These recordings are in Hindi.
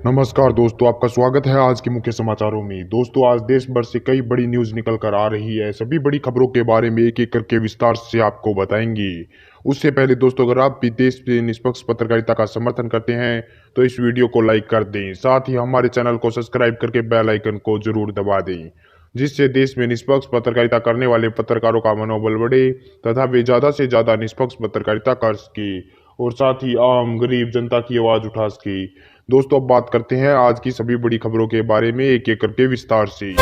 नमस्कार दोस्तों, आपका स्वागत है आज के मुख्य समाचारों में। दोस्तों, आज देश भर से कई बड़ी न्यूज़ निकल कर आ रही है। सभी बड़ी खबरों के बारे में एक-एक करके विस्तार से आपको बताएंगे। उससे पहले दोस्तों, अगर आप भी देश में निष्पक्ष पत्रकारिता का समर्थन करते हैं, तो इस वीडियो को लाइक कर दें। साथ ही हमारे चैनल को सब्सक्राइब करके बेल आइकन को जरूर दबा दें, जिससे देश में निष्पक्ष पत्रकारिता करने वाले पत्रकारों का मनोबल बढ़े तथा वे ज़्यादा से ज़्यादा निष्पक्ष पत्रकारिता कर सके और साथ ही आम गरीब जनता की आवाज़ उठा सके। दोस्तों, अब बात करते हैं आज की सभी बड़ी खबरों के बारे में एक एक करके विस्तार से।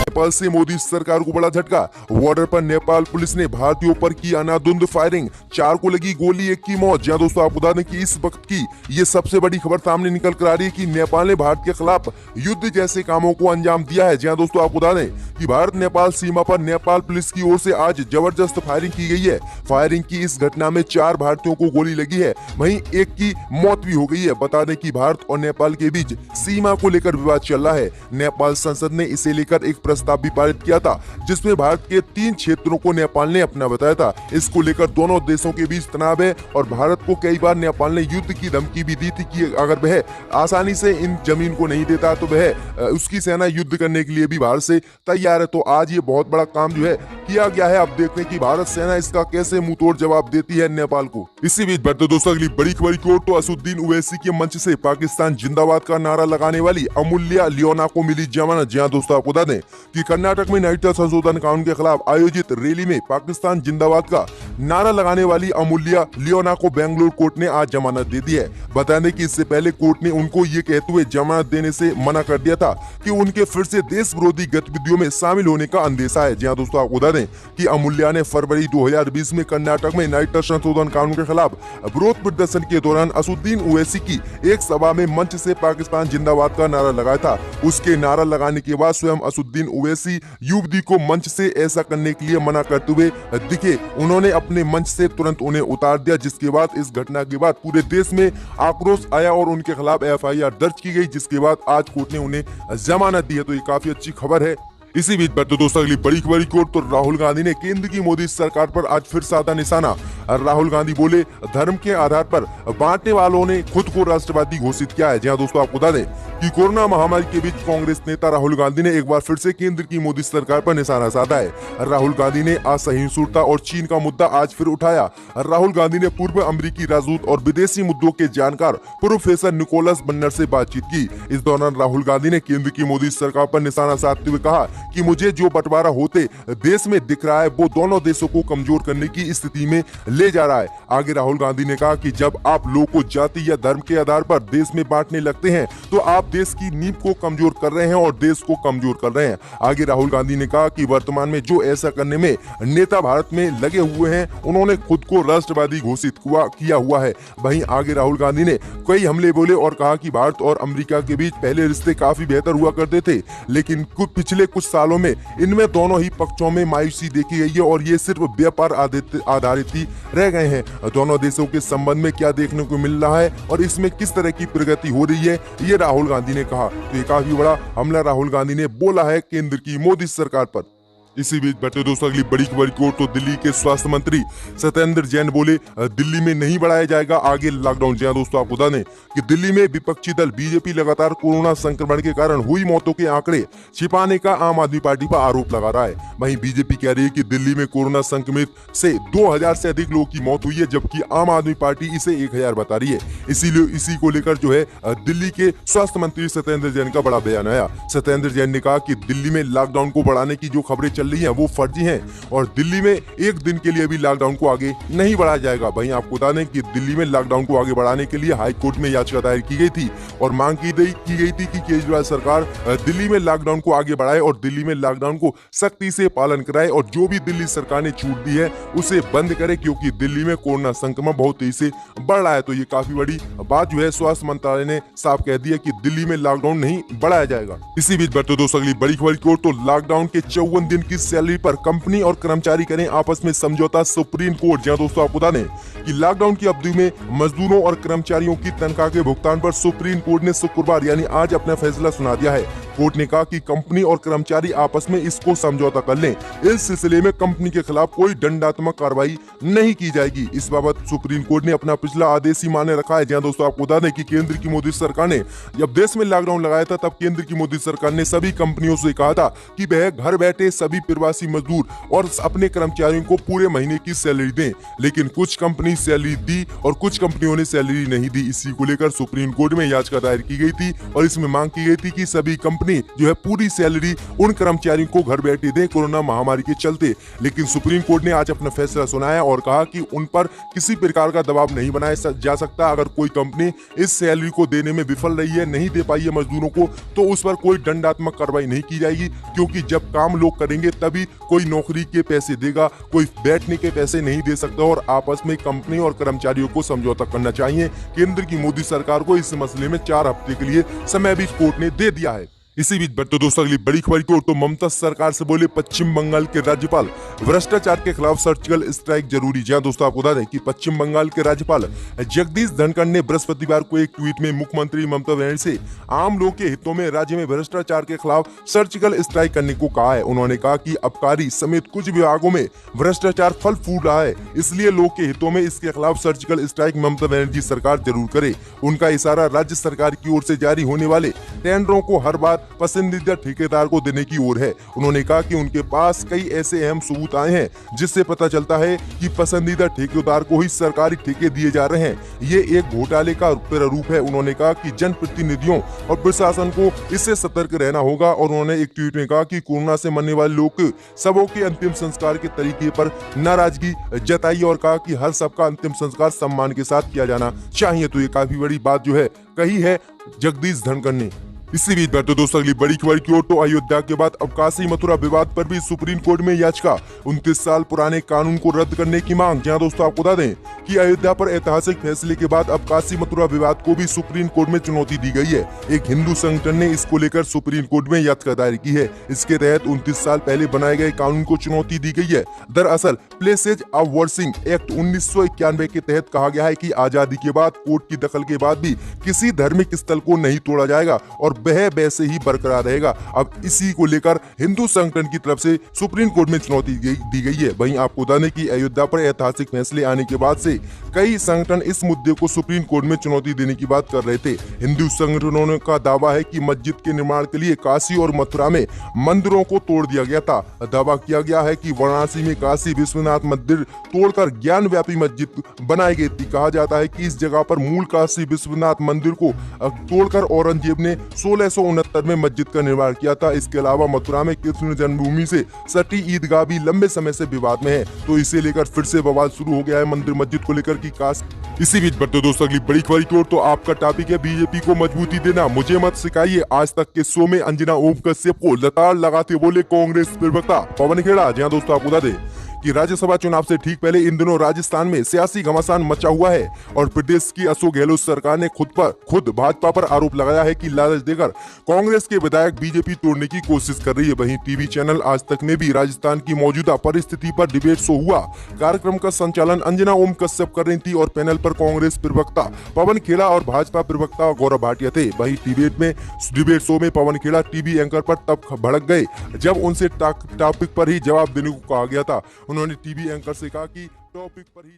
नेपाल से मोदी सरकार को बड़ा झटका। बॉर्डर पर नेपाल पुलिस ने भारतीयों पर की अंधाधुंध फायरिंग, 4 को लगी गोली, 1 की मौत। जहां दोस्तों आपको बता दें कि इस वक्त की ये सबसे बड़ी खबर सामने निकल कर आ रही है कि नेपाल ने भारत के खिलाफ युद्ध जैसे कामों को अंजाम दिया है। जहां दोस्तों आपको बता दें कि भारत नेपाल सीमा पर नेपाल पुलिस की ओर से आज जबरदस्त फायरिंग की गई है। फायरिंग की इस घटना में 4 भारतीयों को गोली लगी है, वहीं 1 की मौत भी हो गई है। बता दें कि भारत और नेपाल के बीच सीमा को लेकर विवाद चल रहा है। नेपाल संसद ने इसे लेकर एक प्रस्ताव भी पारित किया था, जिसमें भारत के 3 क्षेत्रों को नेपाल ने अपना बताया था। इसको लेकर दोनों देशों के बीच तनाव है और भारत को कई बार नेपाल ने युद्ध की धमकी भी दी थी कि अगर वह आसानी से इन जमीन को नहीं देता तो वह उसकी सेना युद्ध करने के लिए भी भारत से तैयार है। तो आज ये बहुत बड़ा काम जो है किया गया है। अब देखते हैं कि भारत सेना इसका कैसे मुंहतोड़ जवाब देती है नेपाल को। इसी बीच बढ़ते दोस्तों अगली बड़ी खबर की ओर, तो असुद्दीन ओवैसी के मंच से पाकिस्तान जिंदाबाद का नारा लगाने वाली अमूल्या लियोना को मिली जमानत। जहां दोस्तों आपको बता दें कि कर्नाटक में नागरिकता संशोधन कानून के खिलाफ आयोजित रैली में पाकिस्तान जिंदाबाद का नारा लगाने वाली अमूल्या लियोना को बेंगलुरु कोर्ट ने आज जमानत दे दी है। बता दें कि इससे पहले कोर्ट ने उनको ये कहते हुए जमानत देने से मना कर दिया था कि उनके फिर से देश विरोधी गतिविधियों में शामिल होने का अंदेशा है। जहां दोस्तों आपको बता दें कि अमूल्या ने फरवरी 2020 में कर्नाटक में नागरिकता संशोधन कानून के खिलाफ विरोध प्रदर्शन के दौरान असुद्दीन ओवैसी की एक सभा में मंच से पाकिस्तान जिंदाबाद का नारा लगाया था। उसके नारा लगाने के बाद स्वयं असुद्दीन ओवैसी युवती को मंच से ऐसा करने के लिए मना करते हुए दिखे। उन्होंने अपने मंच से तुरंत उन्हें उतार दिया, जिसके बाद इस घटना के बाद पूरे देश में आक्रोश आया और उनके खिलाफ एफआईआर दर्ज की गई, जिसके बाद आज कोर्ट ने उन्हें जमानत दी है। तो ये काफी अच्छी खबर है। इसी बीच बढ़ते दोस्तों अगली बड़ी खबर की ओर, तो राहुल गांधी ने केंद्र की मोदी सरकार पर आज फिर साधा निशाना। राहुल गांधी बोले, धर्म के आधार पर बांटने वालों ने खुद को राष्ट्रवादी घोषित किया है। जहां दोस्तों आपको बता दें कि कोरोना महामारी के बीच कांग्रेस नेता राहुल गांधी ने एक बार फिर से केंद्र की मोदी सरकार पर निशाना साधा है। राहुल गांधी ने असहिष्णुता और चीन का मुद्दा आज फिर उठाया। राहुल गांधी ने पूर्व अमेरिकी राजदूत और विदेशी मुद्दों के जानकार प्रोफेसर निकोलस बन्नर से बातचीत की। इस दौरान राहुल गांधी ने केंद्र की मोदी सरकार पर निशाना साधते हुए कहा कि मुझे जो बंटवारा होते देश में दिख रहा है वो दोनों देशों को कमजोर करने की स्थिति में ले जा रहा है। आगे राहुल गांधी ने कहा कि जब आप लोगों को जाति या धर्म के आधार पर देश में बांटने लगते हैं तो आप देश की नींव को कमजोर कर रहे हैं और देश को कमजोर कर रहे हैं। आगे राहुल गांधी ने कहा कि वर्तमान में जो ऐसा करने में नेता भारत में लगे हुए हैं, उन्होंने खुद को राष्ट्रवादी घोषित किया हुआ है। वहीं आगे राहुल गांधी ने कई हमले बोले और कहा कि भारत और अमेरिका के बीच पहले रिश्ते काफी बेहतर हुआ करते थे, लेकिन पिछले कुछ सालों में इनमें दोनों ही पक्षों में मायूसी देखी गई है और ये सिर्फ व्यापार आधारित ही रह गए हैं। दोनों देशों के संबंध में क्या देखने को मिल रहा है और इसमें किस तरह की प्रगति हो रही है, ये राहुल गांधी ने कहा। तो ये काफी बड़ा हमला राहुल गांधी ने बोला है केंद्र की मोदी सरकार पर। इसी बीच बढ़ते दोस्तों अगली बड़ी खबर की ओर, तो दिल्ली के स्वास्थ्य मंत्री सत्येंद्र जैन बोले, दिल्ली में नहीं बढ़ाया जाएगा आगे लॉकडाउन। जहां दोस्तों आपको बता दें कि दिल्ली में विपक्षी दल बीजेपी लगातार कोरोना संक्रमण के कारण हुई मौतों के आंकड़े छिपाने का आम आदमी पार्टी पर आरोप लगा रहा है। वहीं बीजेपी कह रही है कि दिल्ली में कोरोना संक्रमित से 2000 से अधिक लोगों की मौत हुई है, जबकि आम आदमी पार्टी इसे 1000 बता रही है। इसीलिए इसी को लेकर जो है दिल्ली के स्वास्थ्य मंत्री सत्येंद्र जैन का बड़ा बयान आया। सत्येंद्र जैन ने कहा कि दिल्ली में लॉकडाउन को बढ़ाने की जो खबरें चल रही है वो फर्जी हैं और दिल्ली में एक दिन के लिए भी लॉकडाउन को आगे नहीं बढ़ाया जाएगा। वहीं आपको बता दें कि दिल्ली में लॉकडाउन को आगे बढ़ाने के लिए हाई कोर्ट में याचिका दायर की गई थी और मांग की गई थी कि केजरीवाल सरकार दिल्ली में लॉकडाउन को आगे बढ़ाए और दिल्ली में लॉकडाउन को सख्ती से पालन कराए और जो भी दिल्ली सरकार ने छूट दी है उसे बंद करे, क्योंकि दिल्ली में कोरोना संक्रमण बहुत तेजी से बढ़ रहा है। तो ये काफी बड़ी बात जो है स्वास्थ्य मंत्रालय ने साफ कह दिया कि दिल्ली में लॉकडाउन नहीं बढ़ाया जाएगा। इसी बीच बढ़ते दोस्तों अगली बड़ी खबर की ओर, तो लॉकडाउन के 54 दिन की सैलरी पर कंपनी और कर्मचारी करें आपस में समझौता, सुप्रीम कोर्ट। जहां दोस्तों आपको बता दें कि लॉकडाउन की अवधि में मजदूरों और कर्मचारियों की तनख्वाह के भुगतान पर सुप्रीम कोर्ट ने शुक्रवार यानी आज अपना फैसला सुना दिया है। कोर्ट ने कहा कि कंपनी और कर्मचारी आपस में इसको समझौता कर लें। इस सिलसिले में कंपनी के खिलाफ कोई दंडात्मक कार्रवाई नहीं की जाएगी। इस बाबत सुप्रीम कोर्ट ने अपना पिछला आदेश ही माने रखा है। जहां दोस्तों आपको बता दें कि केंद्र की मोदी सरकार ने जब देश में लॉकडाउन लगाया था, तब केंद्र की मोदी सरकार ने सभी कंपनियों से कहा था कि वह घर बैठे सभी प्रवासी मजदूर और अपने कर्मचारियों को पूरे महीने की सैलरी दें। लेकिन कुछ कंपनी सैलरी दी और कुछ कंपनियों ने सैलरी नहीं दी। इसी को लेकर सुप्रीम कोर्ट में याचिका दायर की गई थी और इसमें मांग की गई थी कि सभी कंपनी जो है पूरी सैलरी उन कर्मचारियों को घर बैठे दें कोरोना महामारी के चलते। लेकिन सुप्रीम कोर्ट ने आज अपना फैसला सुनाया और कहा कि उन पर किसी प्रकार का दबाव नहीं बनाया जा सकता। अगर कोई कंपनी इस सैलरी को देने में विफल रही है, नहीं दे पाई है मजदूरों को, तो उस पर कोई दंडात्मक कार्रवाई नहीं की जाएगी, क्योंकि जब काम लोग करेंगे तभी कोई नौकरी के पैसे देगा, कोई बैठने के पैसे नहीं दे सकता। और आपस में कंपनी और कर्मचारियों को समझौता करना चाहिए। केंद्र की मोदी सरकार को इस मसले में 4 हफ्ते के लिए समय भी कोर्ट ने दे दिया है। इसी बीच बढ़ते दोस्तों अगली बड़ी खबर की ओर तो ममता सरकार से बोले पश्चिम बंगाल के राज्यपाल, भ्रष्टाचार के खिलाफ सर्जिकल स्ट्राइक जरूरी। जहां दोस्तों आपको बता दें कि पश्चिम बंगाल के राज्यपाल जगदीश धनखड़ ने बृहस्पतिवार को एक ट्वीट में मुख्यमंत्री ममता बनर्जी से आम लोगों के हितों में राज्य में भ्रष्टाचार के खिलाफ सर्जिकल स्ट्राइक करने को कहा है। उन्होंने कहा कि आबकारी समेत कुछ विभागों में भ्रष्टाचार फल फूल रहा है, इसलिए लोग के हितों में इसके खिलाफ सर्जिकल स्ट्राइक ममता बनर्जी सरकार जरूर करे। उनका इशारा राज्य सरकार की ओर से जारी होने वाले टेंडरों को हर बार पसंदीदा ठेकेदार को देने की ओर है। उन्होंने कहा कि उनके पास कई ऐसे अहम सबूत आए हैं जिससे पता चलता है कि पसंदीदा ठेकेदार को ही सरकारी ठेके दिए जा रहे हैं। ये एक घोटाले का प्रारूप है। उन्होंने कहा कि जनप्रतिनिधियों और प्रशासन को इससे सतर्क रहना होगा। और उन्होंने एक ट्वीट में कहा कि कोरोना से मरने वाले लोग सबों के अंतिम संस्कार के तरीके पर नाराजगी जताई और कहा कि हर सबका अंतिम संस्कार सम्मान के साथ किया जाना चाहिए। तो ये काफी बड़ी बात जो है कही है जगदीश धनखड़ ने। इसी बीच बढ़ते दोस्तों अगली बड़ी खबर की ओर तो अयोध्या के बाद अब काशी मथुरा विवाद पर भी सुप्रीम कोर्ट में याचिका, 29 साल पुराने कानून को रद्द करने की मांग। जहां दोस्तों आपको बता दें कि अयोध्या पर ऐतिहासिक फैसले के बाद अब काशी मथुरा विवाद को भी सुप्रीम कोर्ट में चुनौती दी गई है। एक हिंदू संगठन ने इसको लेकर सुप्रीम कोर्ट में याचिका दायर की है। इसके तहत 29 साल पहले बनाए गए कानून को चुनौती दी गई है। दरअसल प्लेसेज ऑफ वर्शिप एक्ट 1991 के तहत कहा गया है कि आजादी के बाद कोर्ट की दखल के बाद भी किसी धार्मिक स्थल को नहीं तोड़ा जाएगा और वह वैसे ही बरकरार रहेगा। अब इसी को लेकर हिंदू संगठन की तरफ से सुप्रीम कोर्ट में चुनौती दी गई है। वहीं आपको बता दें कि अयोध्या पर ऐतिहासिक फैसले आने के बाद से कई संगठन इस मुद्दे को सुप्रीम कोर्ट में चुनौती देने की बात कर रहे थे। हिंदू संगठनों का दावा है कि मस्जिद के निर्माण के लिए काशी और मथुरा में मंदिरों को तोड़ दिया गया था। दावा किया गया है कि वाराणसी में काशी विश्वनाथ मंदिर तोड़कर ज्ञान व्यापी मस्जिद बनाई गई थी। कहा जाता है कि इस जगह पर मूल काशी विश्वनाथ मंदिर को तोड़कर औरंगजेब ने 1669 में मस्जिद का निर्माण किया था। इसके अलावा मथुरा में कृष्ण जन्मभूमि से सटी ईदगाह भी लंबे समय से विवाद में है। तो इसे लेकर फिर से बवाल शुरू हो गया है मंदिर मस्जिद को लेकर की काश। इसी बीच बढ़ते दोस्तों अगली बड़ी खबर की ओर तो आपका टॉपिक है बीजेपी को मजबूती देना, मुझे मत सिखाइए। आज तक के शो में अंजना ओम कश्यप को लताड़ लगाते बोले कांग्रेस प्रवक्ता पवन खेड़ा। जहां दोस्तों आपको बता दें कि राज्यसभा चुनाव से ठीक पहले इन दिनों राजस्थान में सियासी घमासान मचा हुआ है और प्रदेश की अशोक गहलोत सरकार ने खुद भाजपा पर आरोप लगाया है कि लालच देकर कांग्रेस के विधायक बीजेपी तोड़ने की कोशिश कर रही है। वहीं टीवी चैनल आज तक में भी राजस्थान की मौजूदा परिस्थिति पर डिबेट शो हुआ। कार्यक्रम का संचालन अंजना ओम कश्यप कर रही थी और पैनल पर कांग्रेस प्रवक्ता पवन खेड़ा और भाजपा प्रवक्ता गौरव भाटिया थे। वहीं डिबेट शो में पवन खेड़ा टीवी एंकर पर तब भड़क गए जब उनसे टॉपिक पर ही जवाब देने को कहा गया था। उन्होंने टीवी एंकर से कहा कि टॉपिक पर ही